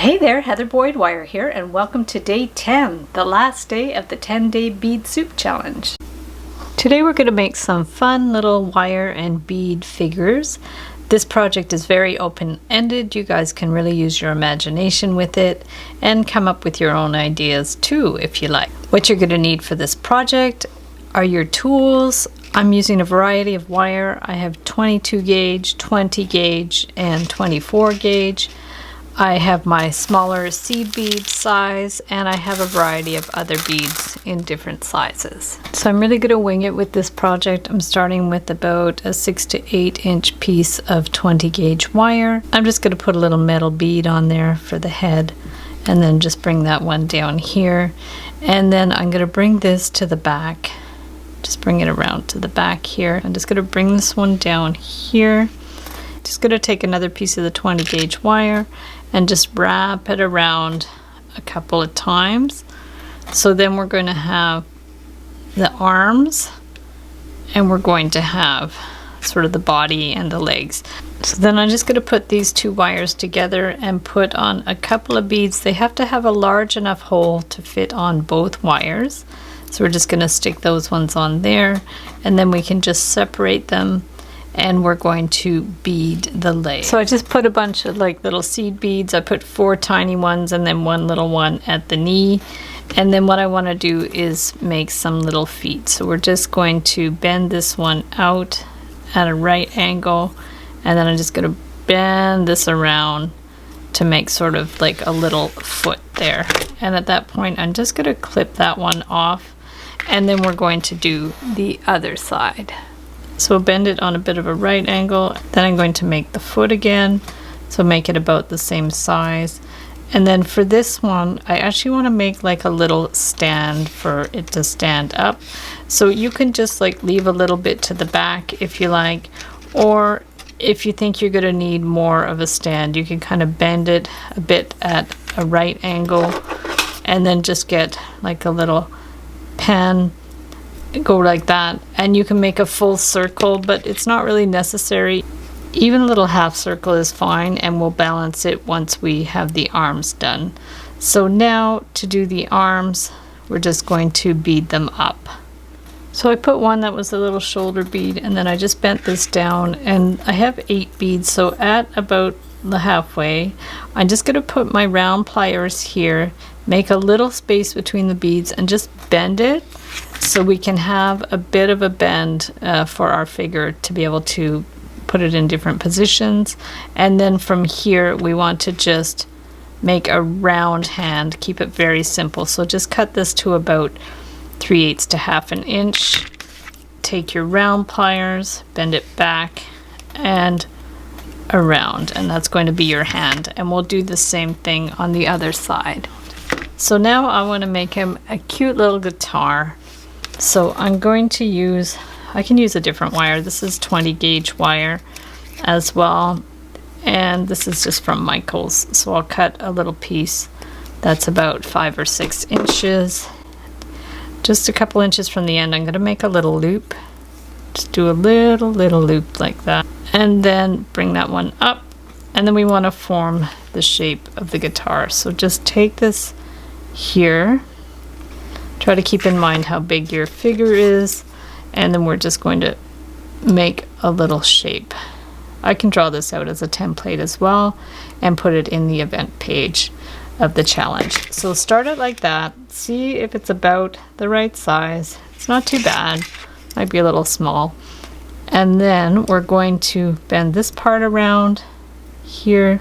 Hey there, Heather Boyd Wire here, and welcome to day 10, the last day of the 10-day bead soup challenge. Today we're going to make some fun little wire and bead figures. This project is very open-ended. You guys can really use your imagination with it and come up with your own ideas too if you like. What you're going to need for this project are your tools. I'm using a variety of wire. I have 22 gauge, 20 gauge, and 24 gauge. I have my smaller seed bead size, and I have a variety of other beads in different sizes. So I'm really going to wing it with this project. I'm starting with about a 6 to 8 inch piece of 20 gauge wire. I'm just going to put a little metal bead on there for the head, and then just bring that one down here. And then I'm going to bring this to the back. Just bring it around to the back here. I'm just going to bring this one down here. Just going to take another piece of the 20 gauge wire and just wrap it around a couple of times. So then we're going to have the arms, and we're going to have sort of the body and the legs. So then I'm just going to put these two wires together and put on a couple of beads. They have to have a large enough hole to fit on both wires. So we're just going to stick those ones on there, and then we can just separate them, and we're going to bead the leg. So I just put a bunch of like little seed beads. I put 4 tiny ones and then one little one at the knee. And then what I want to do is make some little feet. So we're just going to bend this one out at a right angle, and then I'm just going to bend this around to make sort of like a little foot there. And at that point I'm just going to clip that one off, and then we're going to do the other side. So bend it on a bit of a right angle. Then I'm going to make the foot again, so make it about the same size. And then for this one, I actually want to make like a little stand for it to stand up. So you can just like leave a little bit to the back if you like, or if you think you're going to need more of a stand, you can kind of bend it a bit at a right angle, and then just get like a little pen, go like that, and you can make a full circle, but it's not really necessary. Even a little half circle is fine, and we'll balance it once we have the arms done. So now to do the arms, we're just going to bead them up. So I put one that was a little shoulder bead, and then I just bent this down, and I have 8 beads, so at about the halfway I'm just going to put my round pliers here, make a little space between the beads, and just bend it so we can have a bit of a bend for our figure to be able to put it in different positions. And then from here we want to just make a round hand, keep it very simple. So just cut this to about 3/8 to half an inch. Take your round pliers, bend it back and around, and that's going to be your hand. And we'll do the same thing on the other side. So now I want to make him a cute little guitar. So I'm going to use, I can use a different wire. This is 20 gauge wire as well, and this is just from Michael's. So I'll cut a little piece that's about 5 or 6 inches. Just a couple inches from the end, I'm going to make a little loop. Just do a little loop like that, and then bring that one up, and then we want to form the shape of the guitar. So just take this here, try to keep in mind how big your figure is, and then we're just going to make a little shape. I can draw this out as a template as well and put it in the event page of the challenge. So start it like that, see if it's about the right size. It's not too bad, might be a little small. And then we're going to bend this part around here,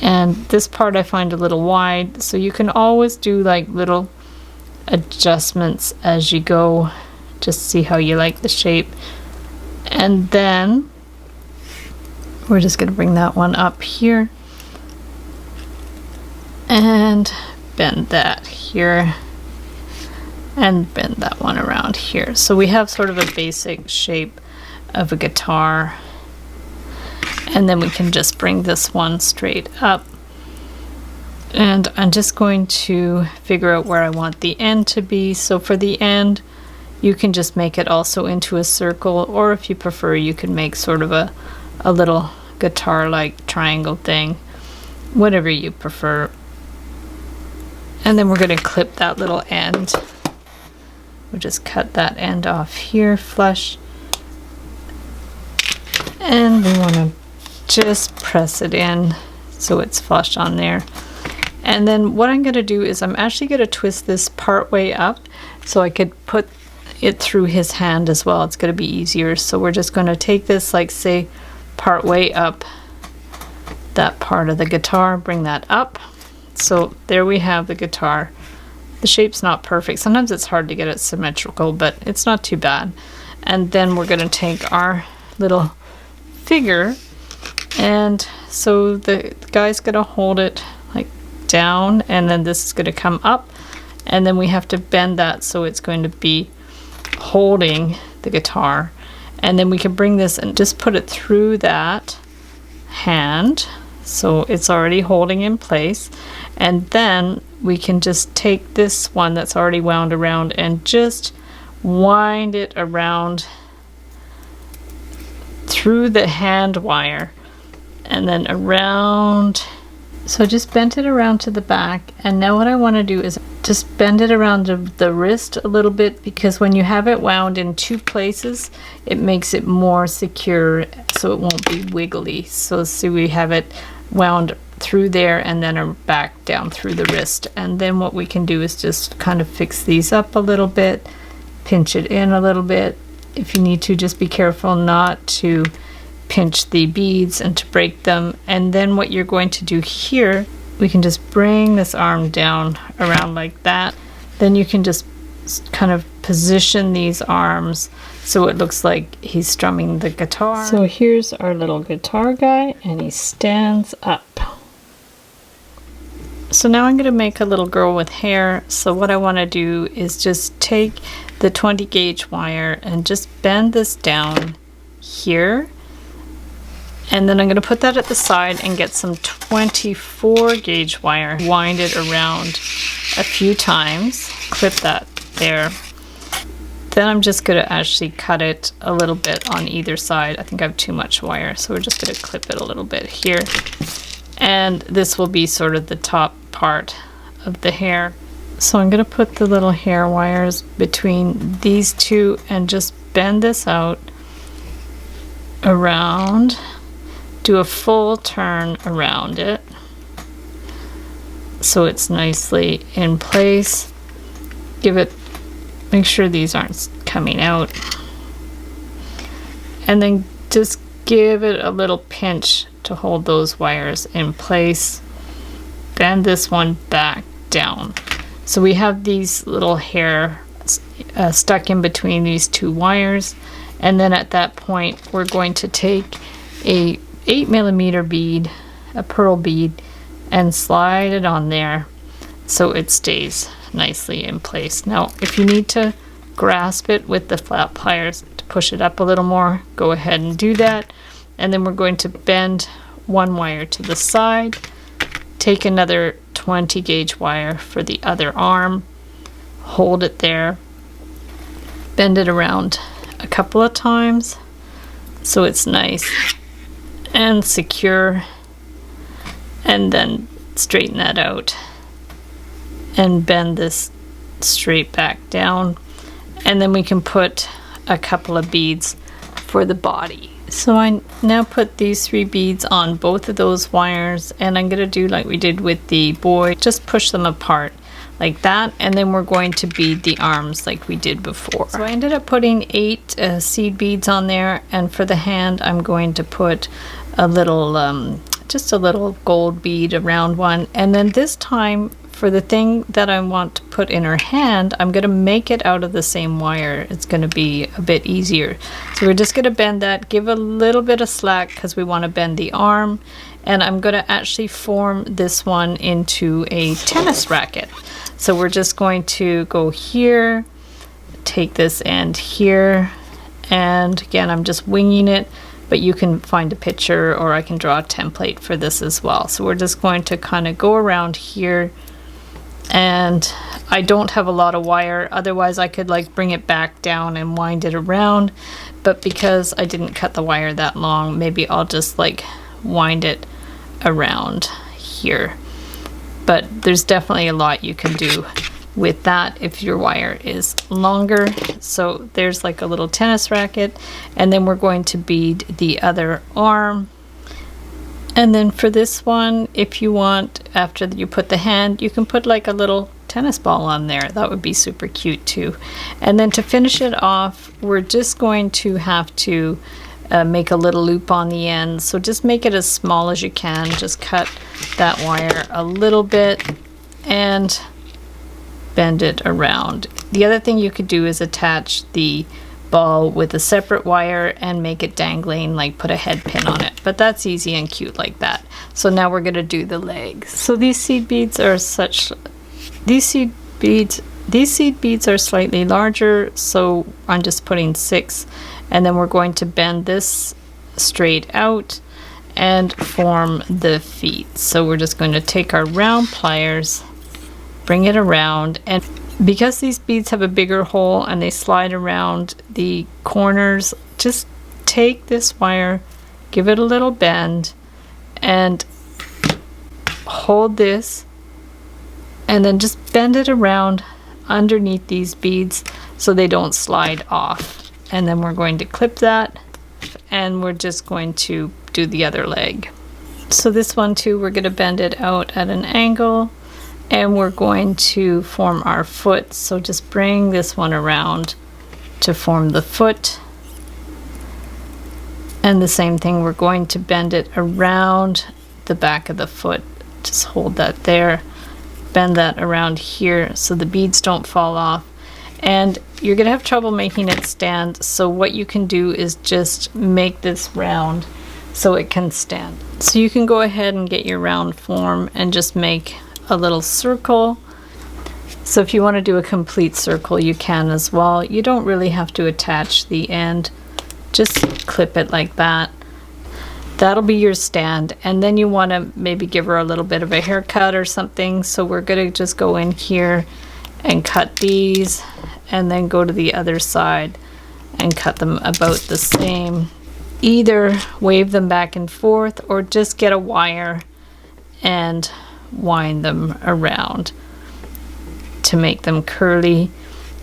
and this part I find a little wide, so you can always do like little adjustments as you go, just see how you like the shape. And then we're just going to bring that one up here and bend that here and bend that one around here. So we have sort of a basic shape of a guitar. And then we can just bring this one straight up, and I'm just going to figure out where I want the end to be. So for the end, you can just make it also into a circle, or if you prefer, you can make sort of a little guitar-like triangle thing. whatever you prefer. And then we're going to clip that little end. We'll just cut that end off here flush. And we want to just press it in so it's flush on there. And then what I'm going to do is I'm actually going to twist this part way up so I could put it through his hand as well. It's going to be easier. So we're just going to take this, like say, part way up, that part of the guitar, bring that up. So there we have the guitar. The shape's not perfect. Sometimes it's hard to get it symmetrical, but it's not too bad. And then we're going to take our little figure, and so the guy's going to hold it like down, and then this is going to come up, and then we have to bend that so it's going to be holding the guitar. And then we can bring this and just put it through that hand so it's already holding in place. And then we can just take this one that's already wound around and just wind it around through the hand wire and then around. So just bend it around to the back, and now what I want to do is just bend it around the wrist a little bit, because when you have it wound in two places it makes it more secure so it won't be wiggly. So see, we have it wound through there and then back down through the wrist. And then what we can do is just kind of fix these up a little bit, pinch it in a little bit. If you need to, just be careful not to pinch the beads and to break them. And then what you're going to do here, we can just bring this arm down around like that. Then you can just kind of position these arms so it looks like he's strumming the guitar. So here's our little guitar guy, and he stands up. So now I'm going to make a little girl with hair. So what I want to do is just take the 20 gauge wire and just bend this down here. And then I'm going to put that at the side and get some 24 gauge wire. Wind it around a few times. Clip that there. Then I'm just going to actually cut it a little bit on either side. I think I have too much wire, so we're just going to clip it a little bit here. And this will be sort of the top part of the hair. So I'm going to put the little hair wires between these two and just bend this out around. Do a full turn around it so it's nicely in place. Make sure these aren't coming out, and then just give it a little pinch to hold those wires in place. Bend this one back down. So we have these little hair stuck in between these two wires, and then at that point we're going to take a 8mm bead, a pearl bead, and slide it on there so it stays nicely in place. Now if you need to grasp it with the flat pliers to push it up a little more, go ahead and do that. And then we're going to bend one wire to the side, take another 20 gauge wire for the other arm, hold it there, bend it around a couple of times so it's nice and secure, and then straighten that out and bend this straight back down. And then we can put a couple of beads for the body. So I now put these 3 beads on both of those wires, and I'm going to do like we did with the boy, just push them apart like that, and then we're going to bead the arms like we did before. So I ended up putting 8 seed beads on there, and for the hand I'm going to put a little just a little gold bead, a round one. And then this time for the thing that I want to put in her hand, I'm going to make it out of the same wire. It's going to be a bit easier. So we're just going to bend that, give a little bit of slack because we want to bend the arm, and I'm going to actually form this one into a tennis racket. So we're just going to go here, take this end here, and again I'm just winging it, but you can find a picture or I can draw a template for this as well. So we're just going to kind of go around here, and I don't have a lot of wire, otherwise I could like bring it back down and wind it around, but because I didn't cut the wire that long, maybe I'll just like wind it around here. But there's definitely a lot you can do with that if your wire is longer. So there's like a little tennis racket, and then we're going to bead the other arm. And then for this one, if you want, after you put the hand, you can put like a little tennis ball on there. That would be super cute too. And then to finish it off, we're just going to have to make a little loop on the end. So just make it as small as you can. Just cut that wire a little bit and bend it around. The other thing you could do is attach the ball with a separate wire and make it dangling, like put a head pin on it, but that's easy and cute like that. So now we're going to do the legs. So these seed beads are slightly larger, so I'm just putting 6, and then we're going to bend this straight out and form the feet. So we're just going to take our round pliers, bring it around, and because these beads have a bigger hole and they slide around the corners, just take this wire, give it a little bend, and hold this, and then just bend it around underneath these beads so they don't slide off. And then we're going to clip that, and we're just going to do the other leg. So this one too, we're going to bend it out at an angle, and we're going to form our foot. So just bring this one around to form the foot. And the same thing, we're going to bend it around the back of the foot. Just hold that there, bend that around here so the beads don't fall off. And you're gonna have trouble making it stand, so what you can do is just make this round so it can stand. So you can go ahead and get your round form and just make a little circle. So if you want to do a complete circle, you can as well. You don't really have to attach the end, just clip it like that. That'll be your stand. And then you want to maybe give her a little bit of a haircut or something, so we're going to just go in here and cut these, and then go to the other side and cut them about the same. Either wave them back and forth, or just get a wire and wind them around to make them curly,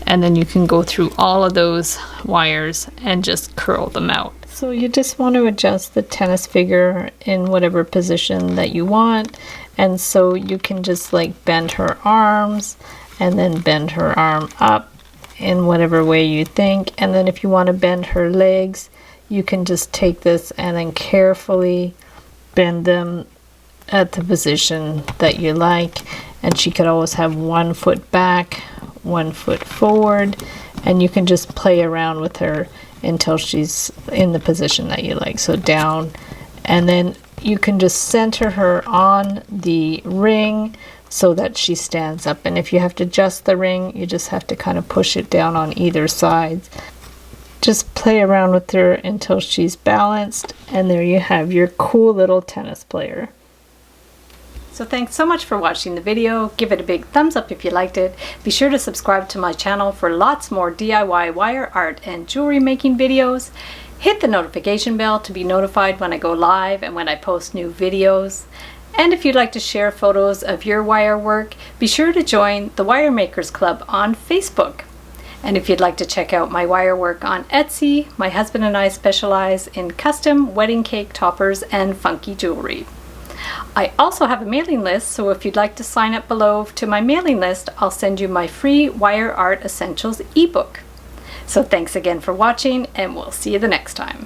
and then you can go through all of those wires and just curl them out. So you just want to adjust the tennis figure in whatever position that you want, and so you can just like bend her arms and then bend her arm up in whatever way you think. And then if you want to bend her legs, you can just take this and then carefully bend them at the position that you like. And she could always have one foot back, one foot forward, and you can just play around with her until she's in the position that you like. So down, and then you can just center her on the ring so that she stands up. And if you have to adjust the ring, you just have to kind of push it down on either side. Just play around with her until she's balanced, and there you have your cool little tennis player. So thanks so much for watching the video. Give it a big thumbs up if you liked it. Be sure to subscribe to my channel for lots more DIY wire art and jewelry making videos. Hit the notification bell to be notified when I go live and when I post new videos. And if you'd like to share photos of your wire work, be sure to join the Wire Makers Club on Facebook. And if you'd like to check out my wire work on Etsy, my husband and I specialize in custom wedding cake toppers and funky jewelry. I also have a mailing list, so if you'd like to sign up below to my mailing list, I'll send you my free Wire Art Essentials ebook. So thanks again for watching, and we'll see you the next time.